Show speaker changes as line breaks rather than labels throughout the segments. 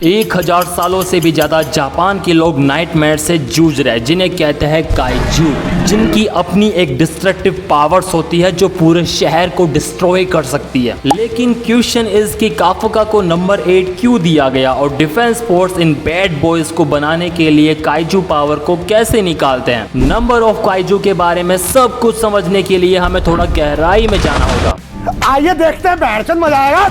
1000 सालों से भी ज़्यादा जापान के लोग नाइटमेयर से जूझ रहे हैं जिन्हें कहते हैं काइजू, जिनकी अपनी एक डिस्ट्रक्टिव पावर्स होती है जो पूरे शहर को डिस्ट्रॉय कर सकती है। लेकिन क्वेश्चन इज कि काफका को नंबर 8 क्यों दिया गया और defence force in bad boys को बनाने के लिए काइजू पावर को कैसे निकालते हैं। नंबर ऑफ काइजू के बारे में सब कुछ समझने के लिए हमें थोड़ा गहराई में जाना होगा।
आइए देखते हैं, बैठचंद मजा आएगा।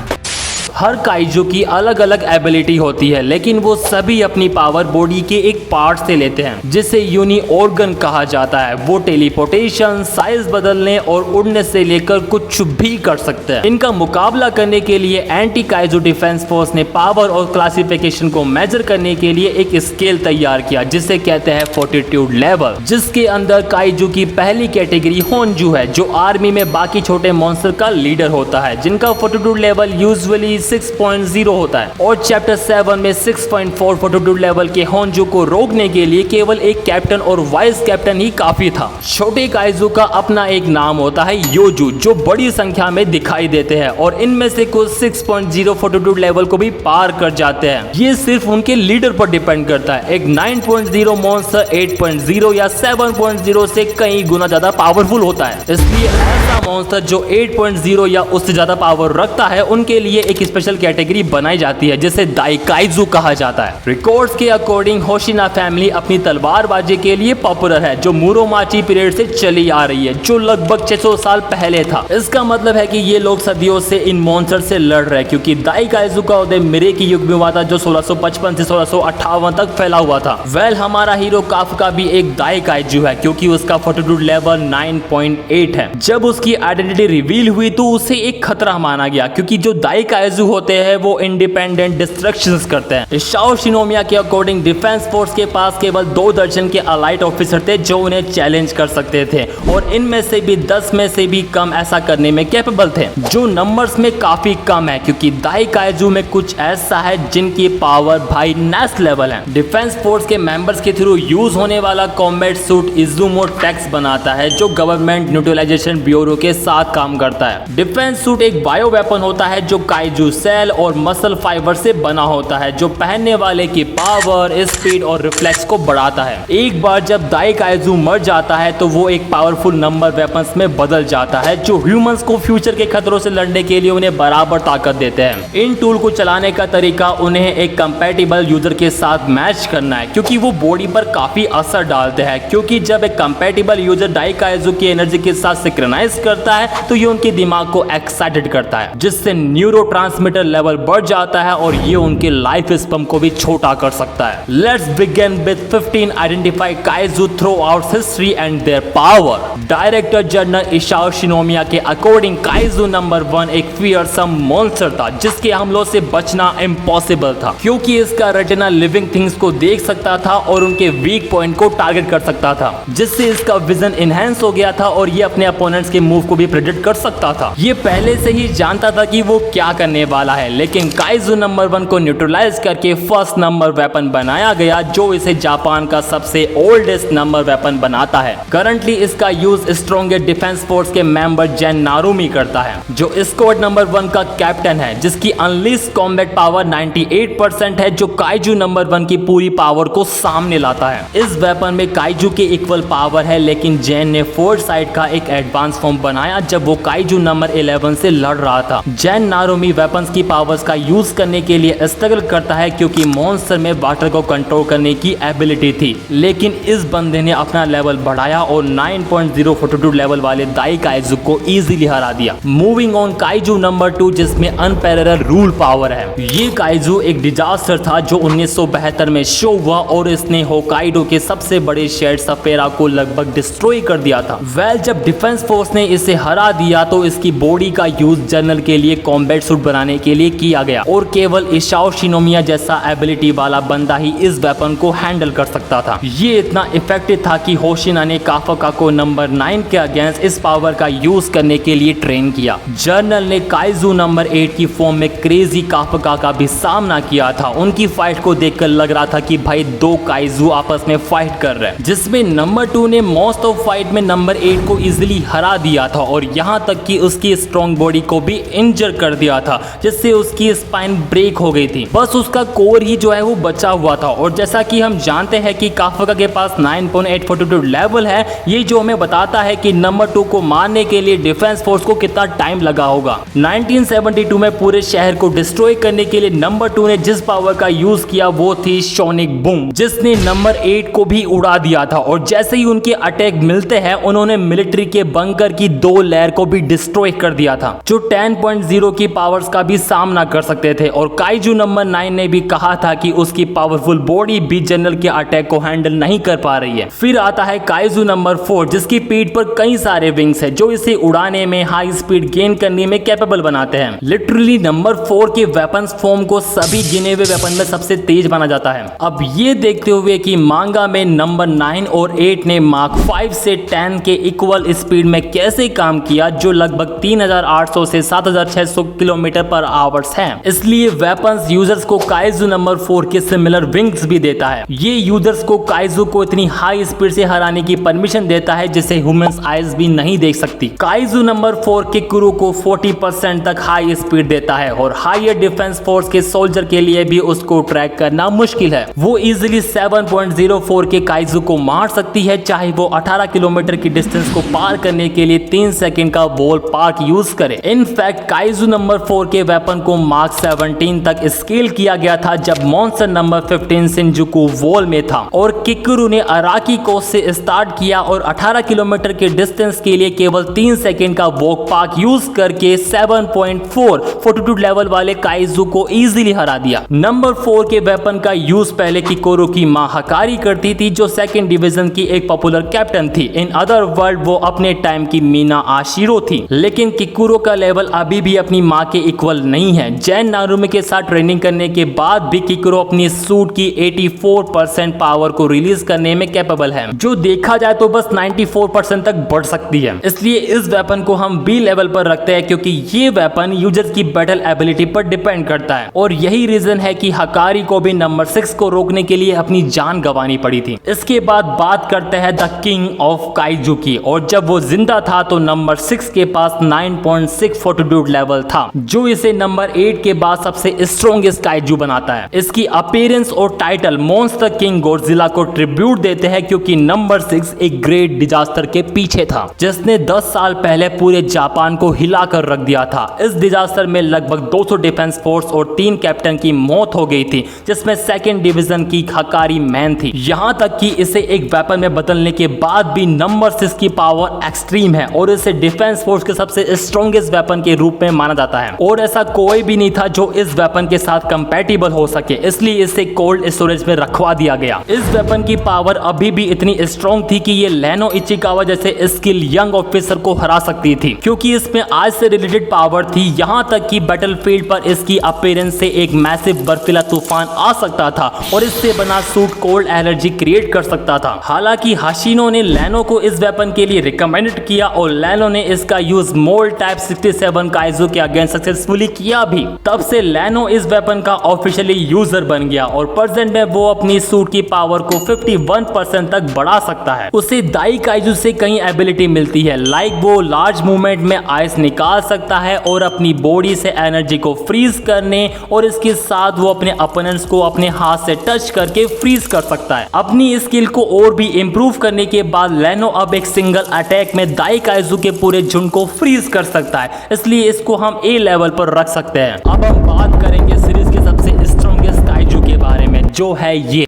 हर काइजू की अलग अलग एबिलिटी होती है, लेकिन वो सभी अपनी पावर बॉडी के एक पार्ट से लेते हैं जिसे यूनी ऑर्गन कहा जाता है। वो टेलीपोर्टेशन, साइज बदलने और उड़ने से लेकर कुछ भी कर सकते हैं। इनका मुकाबला करने के लिए एंटी काइजू डिफेंस फोर्स ने पावर और क्लासिफिकेशन को मेजर करने के लिए एक स्केल तैयार किया जिसे कहते हैं फोर्टिट्यूड लेवल, जिसके अंदर काइजू की पहली कैटेगरी होन्जू है जो आर्मी में बाकी छोटे मॉन्स्टर का लीडर होता है, जिनका फोर्टिट्यूड लेवल यूजुअली 6.0 होता है। और चैप्टर 7 में 6.4 फोर्टिट्यूड लेवल के होन्जू को रोकने के लिए केवल एक कैप्टन और वाइस कैप्टन ही काफी था। छोटे काइजू का अपना एक नाम होता है योजू, जो बड़ी संख्या में दिखाई देते हैं और इनमें से कुछ 6.0 फोर्टिट्यूड लेवल को भी पार कर जाते हैं। ये सिर्फ उनके लीडर पर डिपेंड करता है। एक 9.0 मॉन्स्टर 8.0 या 7.0 से कई गुना ज्यादा पावरफुल होता है, इसलिए ऐसा मॉन्स्टर जो 8.0 या उससे ज्यादा पावर रखता है उनके लिए एक स्पेशल कैटेगरी बनाई जाती है जिसे दाइकाइजू कहा जाता है। रिकॉर्ड्स के अकॉर्डिंग होशिना फैमिली अपनी तलवारबाजी के लिए पॉपुलर है जो मुरोमाची पीरियड से चली आ रही है, जो लगभग 600 साल पहले था। इसका मतलब है कि ये लोग सदियों से इन मॉन्स्टर से लड़ रहे हैं, क्योंकि दाइकाइजू का उदय मिरे की युग में हुआ था जो 1655 से 1658 तक फैला हुआ था। हमारा हीरो काफका भी एक दाइकाइजू है क्योंकि उसका फोर्टिट्यूड लेवल 9.8 है। जब उसकी आइडेंटिटी रिवील हुई तो उसे एक खतरा माना गया, क्योंकि जो दाइकाइजू होते हैं वो इंडिपेंडेंट डिस्ट्रक्शंस करते हैं। शाओ शिनोमिया के अकॉर्डिंग डिफेंस फोर्स के पास केवल 2 दर्जन के अलाइट ऑफिसर थे जो उन्हें चैलेंज कर सकते थे, और इनमें से भी 10 में से भी कम ऐसा करने में कैपेबल थे, जो नंबर्स में काफी कम है क्योंकि दाइकाइजू में कुछ ऐसा है जिनकी पावर भाई नेक्स्ट लेवल है। डिफेंस फोर्स के मेंबर्स के थ्रू यूज होने वाला कॉम्बैट सूट इजुमो टेक्स बनाता है जो गवर्नमेंट न्यूट्रलाइजेशन ब्यूरो के साथ काम करता है। डिफेंस सूट एक बायो वेपन होता है जो काइजू सेल और मसल फाइबर से बना होता है, जो पहनने वाले की पावर, स्पीड और रिफ्लेक्स को बढ़ाता है। एक बार जब दाइकाइजू मर जाता है तो वो एक पावरफुल नंबर वेपन्स में बदल जाता है जो ह्यूमंस को फ्यूचर के खतरों से लड़ने के लिए उन्हें बराबर ताकत देते हैं। इन टूल को चलाने का तरीका उन्हें एक कंपैटिबल यूजर के साथ मैच करना है, क्योंकि वो बॉडी पर काफी असर डालते हैं, क्योंकि जब एक कंपैटिबल यूजर दाइकाइजू की एनर्जी के साथ सिंक्रोनाइज करता है तो ये उनके दिमाग को एक्साइटेड करता है, जिससे न्यूरोट्रांसमीटर लेवल बढ़ जाता है और ये उनके लाइफ स्पैन को भी छोटा कर सकता है। Let's begin with 15 identify kaiju throughout history and their power. Director general Ishao Shinomiya के अकॉर्डिंग काइजू नंबर 1 एक फियरसम मॉन्स्टर था जिसके हमलों से बचना इम्पॉसिबल था, क्योंकि इसका रेटिना लिविंग थिंग्स को देख सकता था और उनके वीक पॉइंट को टारगेट कर सकता था, जिससे इसका विजन इनहेंस हो गया था और ये अपने अपोनेंट्स के मूव को भी प्रेडिक्ट कर सकता था। ये पहले से ही जानता था कि वो क्या करने वाला है, लेकिन काइजू नंबर 1 को न्यूट्रलाइज करके फर्स्ट नंबर वेपन बनाया गया जो इसे जापान का सबसे ओल्डेस्ट नंबर वेपन बनाता है। करंटली इसका यूज स्ट्रॉन्गेस्ट डिफेंस फोर्स के मेंबर जेन नारुमी करता है, जो स्क्वाड नंबर 1 का कैप्टन है, जिसकी अनलिस्ट कॉम्बैट पावर 98% है, जो काइजू नंबर 1 की पूरी पावर को सामने लाता है। इस वेपन में काइजू के इक्वल पावर है, लेकिन जेन ने फोर्थ साइड का एक एडवांस फॉर्म बनाया जब वो काइजू नंबर 11 से लड़ रहा था। जेन नारुमी वेपन्स की पावर्स का यूज करने के लिए स्ट्रगल करता है क्योंकि मॉन्स्टर में वाटर को कंट्रोल करने की एबिलिटी थी, लेकिन इस बंदे ने अपना लेवल बढ़ाया और 9.0 फोर्टिट्यूड लेवल वाले दाइकाइजू को इजीली हरा दिया। मूविंग ऑन काइजू नंबर 2 जिसमें अनपैरेलल रूल पावर है। ये काइजू एक डिजास्टर था जो 1972 में शो हुआ और इसने होकाइडो के सबसे बड़े शहर सफेरा को लगभग डिस्ट्रॉय कर दिया था। जब डिफेंस फोर्स ने इसे हरा दिया तो इसकी बॉडी का यूज जनरल के लिए कॉम्बैट सूट बनाने के लिए किया गया और केवल इशाओ शिनोमिया जैसा एबिलिटी वाला बंदा ही इस वेपन को हैंडल कर सकता था। ये इतना इफेक्टिव था कि होशिना ने काफका को नंबर 9 के अगेंस्ट इस पावर का यूज करने के लिए ट्रेन किया। जनरल ने काइजू नंबर 8 की फॉर्म में क्रेजी काफका का भी सामना किया था। उनकी फाइट को देखकर लग रहा था कि भाई 2 काइजू आपस में फाइट कर रहे हैं, जिसमें नंबर 2 ने मोस्ट ऑफ फाइट में नंबर 8 को इजिली हरा दिया था और यहाँ तक कि उसकी स्ट्रॉन्ग बॉडी को भी इंजर कर दिया था, जिससे उसकी स्पाइन ब्रेक हो गई थी। बस उसका कोर ही जो है वो बचा हुआ था। और जैसा कि हम जानते हैं कि काफका के पास 9.842 लेवल है, ये जो हमें बताता है कि नंबर 2 को मारने के लिए डिफेंस फोर्स को कितना टाइम लगा होगा। 1972 में पूरे शहर को डिस्ट्रॉय करने के लिए नंबर 2 ने जिस पावर का यूज किया वो थी सोनिक बूम, जिसने नंबर 8 को भी उड़ा दिया था। और जैसे ही उनके अटैक मिलते हैं, उन्होंने मिलिट्री के बंकर की 2 लेयर को भी डिस्ट्रॉय कर दिया था, जो 10.0 की पावर्स का भी सामना कर सकते थे। और काइजू नंबर 9 ने भी कहा था कि उसकी पावरफुल बॉडी भी जनरल के अटैक को हैंडल नहीं कर पा रही है। फिर आता है काइजू नंबर 4, जिसकी पीठ पर कई सारे विंग्स है जो इसे उड़ाने में, हाई स्पीड गेन करने में कैपेबल बनाते हैं। लिटरली नंबर 4 के वेपन्स फॉर्म को सभी गिने हुए वेपन में सबसे तेज माना जाता है। अब ये देखते हुए कि मांगा में नंबर 9 और 8 ने मार्क 5 से 10 के इक्वल स्पीड में कैसे काम किया, जो लगभग 3800 से 7600 किलोमीटर पर आवर्स है। इसलिए वेपन्स यूजर्स को काइजू नंबर 4 के सिमिलर विंग्स भी देता है। ये यूजर्स को काइजू को इतनी हाई स्पीड से हराने की परमिशन देता है जिसे ह्यूमंस आइज भी नहीं देख सकती। काइजू नंबर 4 किकुरु को 40% तक हाई स्पीड देता है और हायर डिफेंस फोर्स के सोल्जर के लिए भी उसको ट्रैक करना मुश्किल है। वो इजिली 7.04 के काइजू को मार सकती है, चाहे वो 18 किलोमीटर की डिस्टेंस को पार करने के लिए 3 सेकंड का वॉल पार्क यूज करे। इनफैक्ट काइजू नंबर 4 के वेपन को मार्क 17 तक स्केल किया गया था जब मॉन्स्टर नंबर 15 शिनजुकु वॉल में था और किकुरु ने अराकी कोस्ट से स्टार्ट किया और 18 किलोमीटर के डिस्टेंस के लिए केवल 3 सेकंड का वॉक पार्क यूज करके 7.442 लेवल वाले काइजू को इजीली हरा दिया। नंबर 4 के वेपन का यूज पहले किकुरु की मां हकारी करती थी, जो सेकंड डिवीजन की एक पॉपुलर कैप्टन थी। इन अदर वर्ड वो अपने टाइम की मीना आशिरो थी। लेकिन किकुरु का लेवल अभी भी अपनी मां के इक्वल नहीं है। जैन नारुमे के साथ ट्रेनिंग करने के बाद भी किकुरु अपनी सूट की 84% पावर को रिलीज करने में कैपेबल है, जो देखा जाए तो बस 94% तक बढ़ सकती है। इसलिए इस वेपन को हम बी लेवल पर रखते हैं क्योंकि ये वेपन यूजर्स की बैटल एबिलिटी पर डिपेंड करता है। और यही रीजन है कि हकारी को भी नंबर 6 को रोकने के लिए अपनी जान गंवानी पड़ी थी। इसके बाद बात करते हैं द किंग ऑफ काइजू की। और जब वो जिंदा था तो नंबर 6 के पास 9.642 लेवल था, जो इसे नंबर 8 के बाद सबसे स्ट्रॉन्गेस्ट काइजू बनाता है। इसकी अपीयरेंस और टाइटल मॉन्स्टर किंग गॉडजिला को ट्रिब्यूट देते हैं क्योंकि नंबर 6 एक ग्रेट डिजास्टर के पीछे था, जिसने 10 साल पहले पूरे जापान को हिलाकर रख दिया था। इस डिजास्टर में लगभग 200 डिफेंस फोर्स और 3 कैप्टन की मौत हो गई थी, जिसमें सेकंड डिवीजन की हकारी मैन थी। यहाँ तक कि इसे एक वेपन में बदलने के बाद भी नंबर 6 की पावर एक्सट्रीम है और इसे डिफेंस फोर्स के सबसे स्ट्रॉन्गेस्ट वेपन के रूप में माना जाता है। और ऐसा कोई भी नहीं था जो इस वेपन के साथ कंपैटिबल हो सके, इसलिए इसे कोल्ड स्टोरेज में रखवा दिया गया। इस वेपन की पावर अभी भी इतनी स्ट्रॉन्ग थी कि ये लेनो इचिकावा जैसे स्किल यंग ऑफिसर को हरा सकती थी, क्योंकि इसमें आज से रिलेटेड पावर थी। यहाँ तक कि बैटलफील्ड पर इसकी अपीयरेंस से एक मैसिव बर्फीला तूफान आ सकता था और इससे बना सूट कोल्ड एलर्जी क्रिएट कर सकता था। हालांकि हाशिनो ने लेनो को इस वेपन के लिए रिकमेंडेड किया और लेनो ने इसका यूज मोल्ड टाइप 67 काइजू के अगेंस्ट सक्सेसफुली किया भी। तब से लेनो इस वेपन का ऑफिशियली यूजर बन गया और प्रेजेंट में वो अपनी सूट की पावर को 51% तक बढ़ा सकता है। उसे दाई काइजू से कई एबिलिटी मिलती है, लाइक वो लार्ज मूवमेंट में आइस निकाल सकता है और अपनी बॉडी से एनर्जी को फ्रीज करने, और इसके साथ वो अपने अपोनेंट्स को अपने हाथ से टच करके फ्रीज कर सकता है। अपनी स्किल को और भी इंप्रूव करने के बाद लेनो अब एक सिंगल अटैक में दाई काइजू के पूरे झुंड को फ्रीज कर सकता है, इसलिए इसको हम ए लेवल पर रख सकते हैं। अब हम बात करेंगे सीरीज के सबसे स्ट्रॉन्गेस्ट काइजू के बारे में, जो है ये।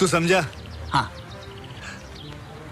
तू समझा? हाँ।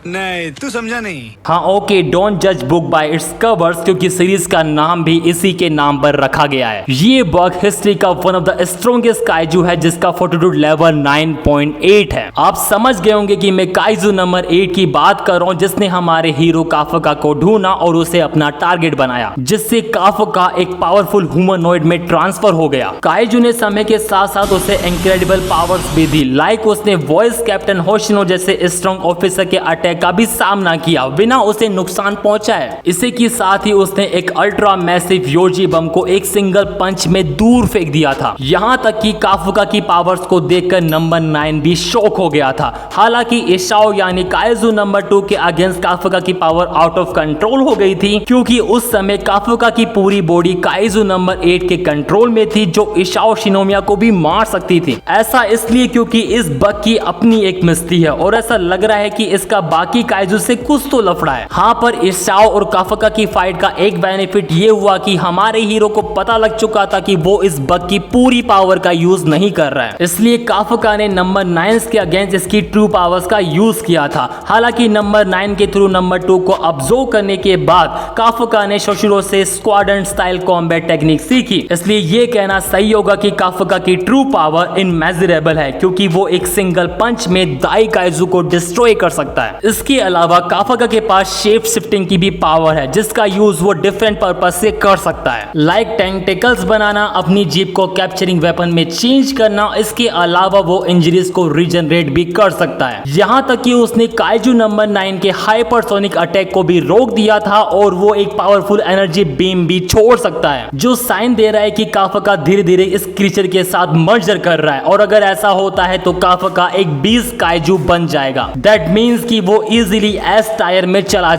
नहीं, तू समझा नहीं।
हाँ ओके, डोंट जज बुक बाय इट्स कवर्स, क्योंकि सीरीज का नाम भी इसी के नाम पर रखा गया है। ये बग हिस्ट्री का one of the strongest kaiju है, जिसका फोर्टिट्यूड लेवल 9.8 है। आप समझ गए होंगे कि मैं काइजू नंबर 8 की बात कर रहा हूँ, जिसने हमारे हीरो काफका को ढूंढा और उसे अपना टारगेट बनाया, जिससे काफका एक पावरफुल ह्यूमनॉइड में ट्रांसफर हो गया। काइजू ने समय के साथ साथ उसे इनक्रेडिबल पावर्स भी दी, लाइक उसने वॉइस कैप्टन होशिनो जैसे स्ट्रॉन्ग ऑफिसर के अटैक अटैक का भी सामना किया बिना उसे नुकसान पहुंचाए। इसी के साथ ही उसने एक अल्ट्रा मैसिव योजी बम को एक सिंगल पंच में दूर फेंक दिया था। यहाँ तक कि काफुका की पावर्स को देखकर नंबर 9 भी शॉक हो गया था। हालांकि इशाओ यानी काइजू नंबर 2 के अगेंस्ट काफुका की पावर आउट ऑफ कंट्रोल हो गई थी, क्योंकि उस समय काफुका की पूरी बॉडी काइजू नंबर 8 के कंट्रोल में थी, जो इशाओ शिनोमिया को भी मार सकती थी। ऐसा इसलिए क्योंकि इस बग की अपनी एक मिस्त्री है और ऐसा लग रहा है कि इसका बाकी काइजू से कुछ तो लफड़ा है। हाँ, पर इशाओ और काफुका की फाइट का एक बेनिफिट ये हुआ कि हमारे हीरो को पता लग चुका था कि वो इस बग की पूरी पावर का यूज नहीं कर रहा है, इसलिए काफुका ने नंबर 9 के अगेंस्ट इसकी ट्रू पावर्स का यूज किया था। हालांकि नंबर 9 के थ्रू नंबर 2 को ऑब्जर्व करने के बाद काफुका ने शोशिरो से स्क्वाड्रन स्टाइल कॉम्बैट टेक्निक सीखी, इसलिए ये कहना सही होगा कि काफुका की ट्रू पावर इनमेजरेबल है, क्योंकि वो एक सिंगल पंच में दाई काइजू को डिस्ट्रॉय कर सकता है। इसके अलावा काफुका के पास शेप शिफ्टिंग की भी पावर है, जिसका यूज वो डिफरेंट पर्पस से कर सकता है, लाइक टेंटिकल्स बनाना, अपनी जीप को कैप्चरिंग वेपन में चेंज करना। इसके अलावा वो इंजरीज को रीजनरेट भी कर सकता है। यहाँ तक कि उसने काइजू नंबर 9 के हाइपरसोनिक अटैक को भी रोक दिया था और वो एक पावरफुल एनर्जी बीम भी छोड़ सकता है, जो साइन दे रहा है कि काफुका धीरे धीरे इस क्रीचर के साथ मर्जर कर रहा है। और अगर ऐसा होता है तो काफुका एक 20 काइजू बन जाएगा। दैट मीन्स कि वो इजीली एस टायर में चला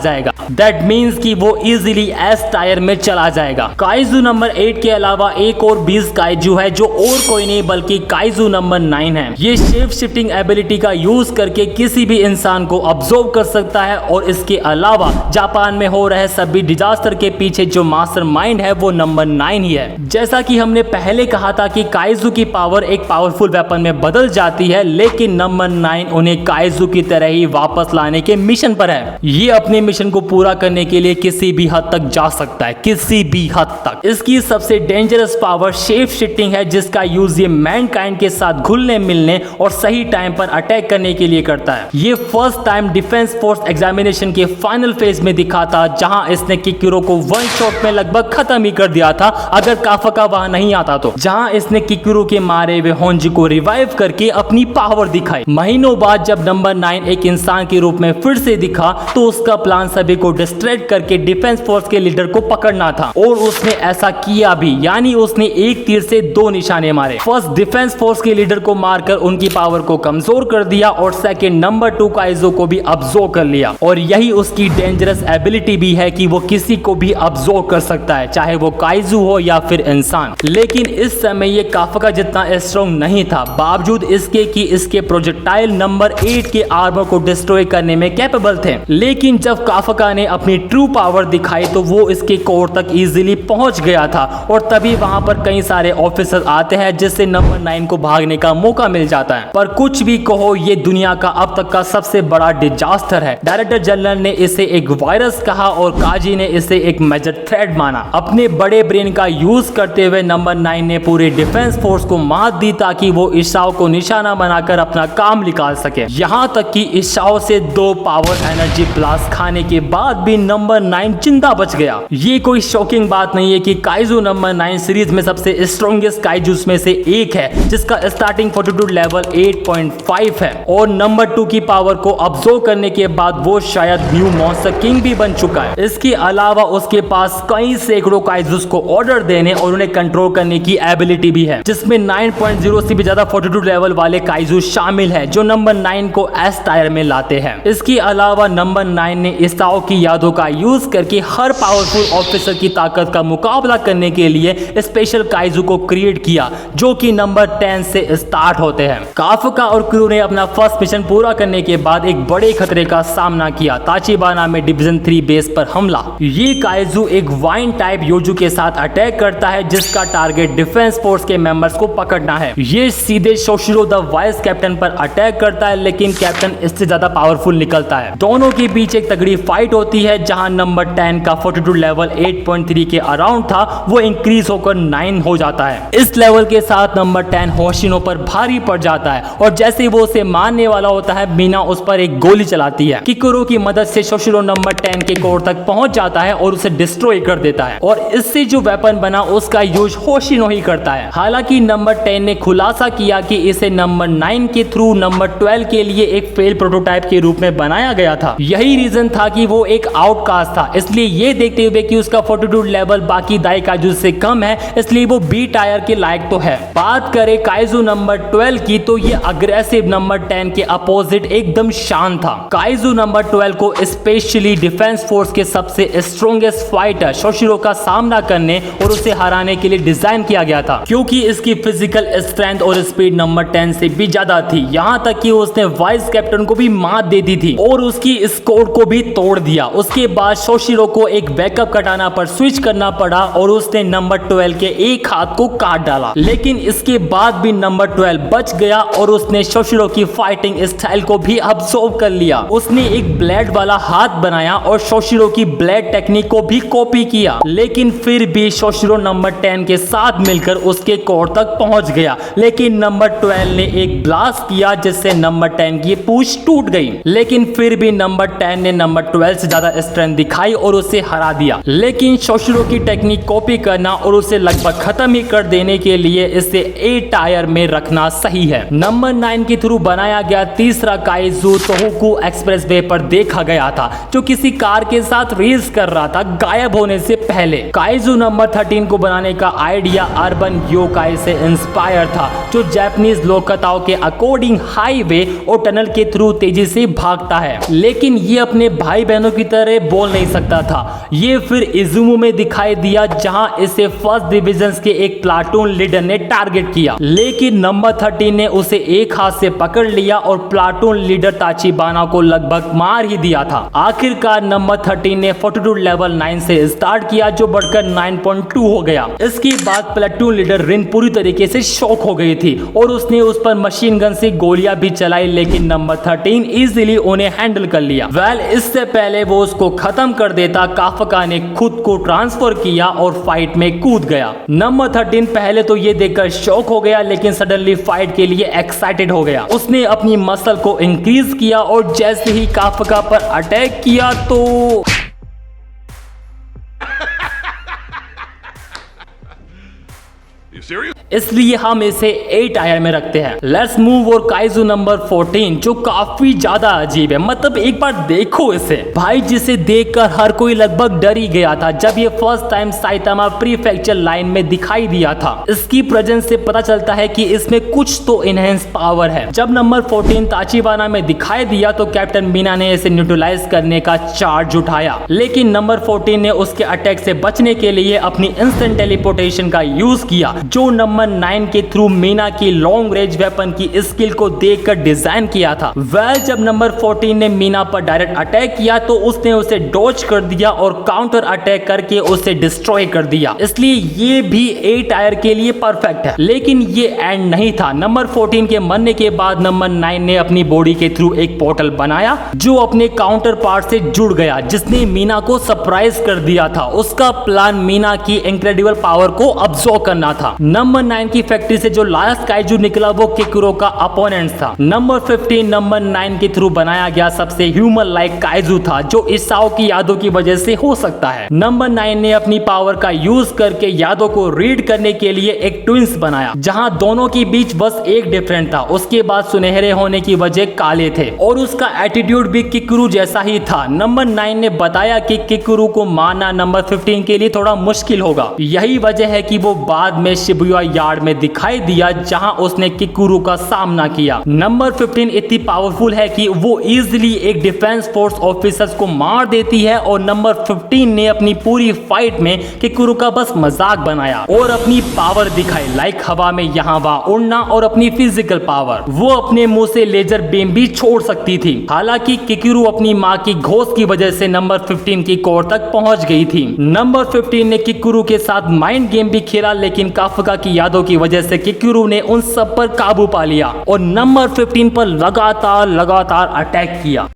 जाएगा। काइजू नंबर 8 के अलावा एक और 20 काइजू है, जो और कोई नहीं बल्कि काइजू नंबर 9 है। ये शेप शिफ्टिंग एबिलिटी का यूज करके किसी भी इंसान को ऑब्जर्व कर सकता है। और इसके अलावा जापान में हो रहे सभी डिजास्टर के पीछे जो मास्टरमाइंड है वो नंबर 9 ही है। जैसा कि हमने पहले कहा था कि काइजू की पावर एक पावरफुल वेपन में बदल जाती है, लेकिन नंबर 9 उन्हें काइजू की तरह ही वापस लाने के मिशन पर है। ये अपने मिशन को पूरा करने के लिए किसी भी हद तक जा सकता है, किसी भी हद तक। इसकी सबसे डेंजरस पावर शेप शिफ्टिंग है, जिसका यूज ये मैनकाइंड के साथ घुलने मिलने और सही टाइम पर अटैक करने के लिए करता है। ये first time defence force examination के फाइनल फेज में दिखा था, जहां इसने किकुरो को वन शॉट में लगभग खत्म ही कर दिया था अगर काफुका वहां नहीं आता तो। जहां इसने किकुरो के मारे हुए होंजी को रिवाइव करके अपनी पावर दिखाई। महीनों बाद जब नंबर 9 एक इंसान के रूप में फिर से दिखा तो उसका प्लान सभी को डिस्ट्रैक्ट करके डिफेंस फोर्स के लीडर को पकड़ना था, और उसने ऐसा किया भी। यानी उसने एक तीर से 2 निशाने मारे। फर्स्ट, डिफेंस फोर्स के लीडर को मारकर उनकी पावर को कमजोर कर दिया, और सेकंड, नंबर 2 काइजू को भी अब्सॉर्ब कर लिया। और यही उसकी डेंजरस एबिलिटी भी है कि वो किसी को भी अब्सॉर्ब कर सकता है, चाहे वो काइजू हो या फिर इंसान। लेकिन इस समय ये काफुका जितना स्ट्रॉन्ग नहीं था, बावजूद इसके कि इसके प्रोजेक्टाइल नंबर 8 के आर्मर को डिस्ट्रॉय करने में कैपेबल थे। लेकिन जब काफुका ने अपनी ट्रू पावर दिखाई तो वो इसके कोर तक इजीली पहुंच गया था, और तभी वहां पर कई सारे ऑफिसर आते हैं, जिससे नंबर 9 को भागने का मौका मिल जाता है। पर कुछ भी कहो, ये दुनिया का अब तक का सबसे बड़ा डिजास्टर है। डायरेक्टर जनरल ने इसे एक वायरस कहा और काजी ने इसे एक मेजर थ्रेट माना। अपने बड़े ब्रेन का यूज करते हुए नंबर 9 ने पूरे डिफेंस फोर्स को मात दी, ताकि वो इशाओ को निशाना बनाकर अपना काम निकाल सके। यहाँ तक कि इशाओ से 2 पावर एनर्जी ब्लास्ट खाने के बाद भी नंबर 9 जिंदा बच गया। ये कोई शॉकिंग बात नहीं है कि काइजू नंबर 9 सीरीज में सबसे स्ट्रॉन्गेस्ट काइजूस में से एक है, जिसका स्टार्टिंग फोर्टिट्यूड लेवल 8.5 है, और नंबर 2 की पावर को ऑब्जर्व करने के बाद वो शायद न्यू मॉन्स्टर किंग भी बन चुका है। इसके अलावा उसके पास कई सैकड़ों काइजूस को ऑर्डर देने और उन्हें कंट्रोल करने की एबिलिटी भी है, जिसमें 9.0 से भी ज्यादा फोर्टिट्यूड लेवल वाले काइजूस शामिल है, जो नंबर 9 को एस टायर में लाते हैं। इसके अलावा नंबर 9 ने इसाओ की यादों का यूज करके हर पावरफुल ऑफिसर की ताकत का मुकाबला करने के लिए स्पेशल काइजू को क्रिएट किया, जो कि नंबर 10 से स्टार्ट होते हैं। काफुका और क्रू ने अपना फर्स्ट मिशन पूरा करने के बाद एक बड़े खतरे का सामना किया, ताचिबाना में डिवीजन 3 बेस पर हमला। ये काइजू एक वाइन टाइप योजू के साथ अटैक करता है, जिसका टारगेट डिफेंस फोर्स के मेंबर्स को पकड़ना है। ये सीधे शोशिरो द वाइस कैप्टन पर अटैक करता है, लेकिन कैप्टन इससे ज्यादा पावरफुल निकलता है। दोनों के बीच एक तगड़ी फाइट होती है, जहां नंबर 10 का फोर्टिट्यूड लेवल 8.3 के अराउंड था, वो इंक्रीज होकर 9 हो जाता है। इस लेवल के साथ नंबर 10 होशिनो पर भारी पड़ जाता है, और जैसे वो उसे मारने वाला होता है, मीना उस पर एक गोली चलाती है। किकुरो की मदद से शोशिरो नंबर 10 के कोर तक पहुंच जाता है और उसे डिस्ट्रॉय कर देता है, और इससे जो वेपन बना उसका यूज होशिनो ही करता है। हालांकि नंबर 10 ने खुलासा किया कि इसे नंबर 9 के थ्रू नंबर 12 के लिए एक फेल प्रोटोटाइप के रूप में बनाया गया था। यही रीजन था कि वो एक आउटकास्ट था, इसलिए ये देखते हुए कि उसका फोर्टिट्यूड लेवल बाकी दाई काइजू से कम है, इसलिए वो बी टायर के लायक तो है। बात करें काइजू नंबर 12 की, तो ये अग्रेसिव नंबर 10 के अपोजिट एकदम शांत था। काइजू नंबर 12 को स्पेशली डिफेंस फोर्स के सबसे स्ट्रॉन्गेस्ट फाइटर शोशिरो का सामना करने और उसे हराने के लिए डिजाइन किया गया था, क्योंकि इसकी फिजिकल स्ट्रेंथ और स्पीड नंबर 10 से भी ज्यादा थी। यहां तक कि उसने वाइस कैप्टन को भी मात दे दी थी और उसकी स्कोर को भी तोड़ दिया। उसके बाद शोशिरो को एक बैकअप कटाना पर स्विच करना पड़ा और उसने नंबर 12 के एक हाथ को काट डाला, लेकिन इसके बाद भी नंबर 12 बच गया और उसने शोशिरो की फाइटिंग स्टाइल को भी अब्सॉर्ब कर लिया। उसने एक ब्लेड वाला हाथ बनाया और शोशिरो की ब्लेड टेक्निक को भी कॉपी किया, लेकिन फिर भी शोशिरो नंबर 10 के साथ मिलकर उसके कोर तक पहुंच गया। लेकिन नंबर 12 ने एक ब्लास्ट किया जिससे नंबर 10 की पूंछ टूट गई, लेकिन फिर भी नंबर 10 ने नंबर 12 से ज्यादा स्ट्रेंथ दिखाई और उसे हरा दिया। लेकिन शोशिरो की टेक्निक कॉपी करना और उसे लगभग खत्म ही कर देने के लिए इसे ए टायर में रखना सही है। नंबर 9 के थ्रू बनाया गया तीसरा काइजू तोहोकू एक्सप्रेसवे पर देखा गया था, जो किसी कार के साथ रेस कर रहा था गायब होने से पहले। काइजू नंबर 13 को बनाने का आइडिया अर्बन योकाई से इंस्पायर था, जो जापानीज लोक कथाओं के अकॉर्डिंग हाईवे और टनल के थ्रू तेजी से भागता है, लेकिन ये अपने भाई बहनों की तरह बोल नहीं सकता था। ये फिर इजुमो में दिखाई दिया, जहां इसे फर्स्ट डिविजन के एक प्लाटून लीडर ने टारगेट किया, लेकिन नंबर 13 ने उसे एक हाथ से पकड़ लिया और प्लाटून लीडर ताचिबाना को लगभग मार ही दिया था। आखिरकार नंबर 13 ने फोर्टिट्यूड लेवल 9 से स्टार्ट किया, जो बढ़कर 9.2 हो गया। इसके बाद प्लाटून लीडर रिन पूरी तरीके से शॉक हो गई थी और उसने उस पर मशीन गन से गोलियां भी चलाई, लेकिन नंबर 13 इजीली उन्हें हैंडल कर लिया। इससे पहले वो उसको खत्म कर देता, काफका ने खुद को ट्रांसफर किया और फाइट में कूद गया। नंबर 13 पहले तो ये देखकर शॉक हो गया, लेकिन सडनली फाइट के लिए एक्साइटेड हो गया। उसने अपनी मसल को इंक्रीज किया और जैसे ही काफका पर अटैक किया तो इसलिए हम इसे ए टायर में रखते हैं। लेट्स मूव और काइजू नंबर 14, जो काफी ज्यादा अजीब है। मतलब एक बार देखो इसे भाई, जिसे देखकर हर कोई लगभग डर ही गया था जब ये first time Saitama prefecture line में दिखाई दिया था। इसकी प्रेजेंस से पता चलता है कि इसमें कुछ तो इनहेंस पावर है। जब नंबर 14 ताचिबाना में दिखाई दिया तो कैप्टन मीना ने इसे न्यूट्रलाइज करने का चार्ज उठाया, लेकिन नंबर 14 ने उसके अटैक से बचने के लिए अपनी इंस्टेंट टेलीपोर्टेशन का यूज किया, जो नंबर 9 के थ्रू मीना की लॉन्ग रेंज वेपन की स्किल को देखकर डिजाइन किया था। जब नंबर 14 ने मीना पर डायरेक्ट अटैक किया तो उसने उसे डॉज कर दिया और काउंटर अटैक करके उसे डिस्ट्रॉय कर दिया, इसलिए ये भी ए टायर के लिए परफेक्ट है। लेकिन ये एंड नहीं था। नंबर 14 के मरने के बाद नंबर 9 ने अपनी बॉडी के थ्रू एक पोर्टल बनाया, जो अपने काउंटर पार्ट से जुड़ गया, जिसने मीना को सरप्राइज कर दिया था। उसका प्लान मीना की इनक्रेडिबल पावर को अब्सॉर्ब करना था। नंबर 9 की फैक्ट्री से जो लास्ट काइजू निकला वो किकुरो का अपोनेंट था। नंबर 15 नंबर 9 के थ्रू बनाया गया सबसे ह्यूमन लाइक काइजू था, जो इसाओ की यादों की वजह से हो सकता है। नंबर 9 ने अपनी पावर का यूज करके यादों को रीड करने के लिए एक ट्विंस बनाया, जहां दोनों के बीच बस एक डिफरेंट था। उसके बाद सुनहरे होने की वजह काले थे और उसका एटीट्यूड भी किकुरु जैसा ही था। नंबर 9 ने बताया कि किकुरु को मारना नंबर 15 के लिए थोड़ा मुश्किल होगा। यही वजह है कि वो बाद में शिबुया यार्ड में दिखाई दिया, जहां उसने किकुरु का सामना किया। नंबर 15 इतनी पावरफुल है कि वो इजीली एक डिफेंस फोर्स ऑफिसर्स को मार देती है और नंबर 15 ने अपनी पूरी फाइट में किकुरु का बस मजाक बनाया और अपनी पावर दिखाई, लाइक हवा में यहाँ वहां उड़ना और अपनी फिजिकल पावर। वो अपने मुंह से लेजर बीम भी छोड़ सकती थी। हालांकि किकुरु अपनी मां की घोष की वजह से नंबर 15 की कोर तक पहुंच गई थी। नंबर 15 ने किकुरु के साथ माइंड गेम भी खेला, लेकिन काफका की यादों की वजह से किकुरु ने उन सब पर काबू पा लिया और नंबर 15 पर लगातार अटैक किया।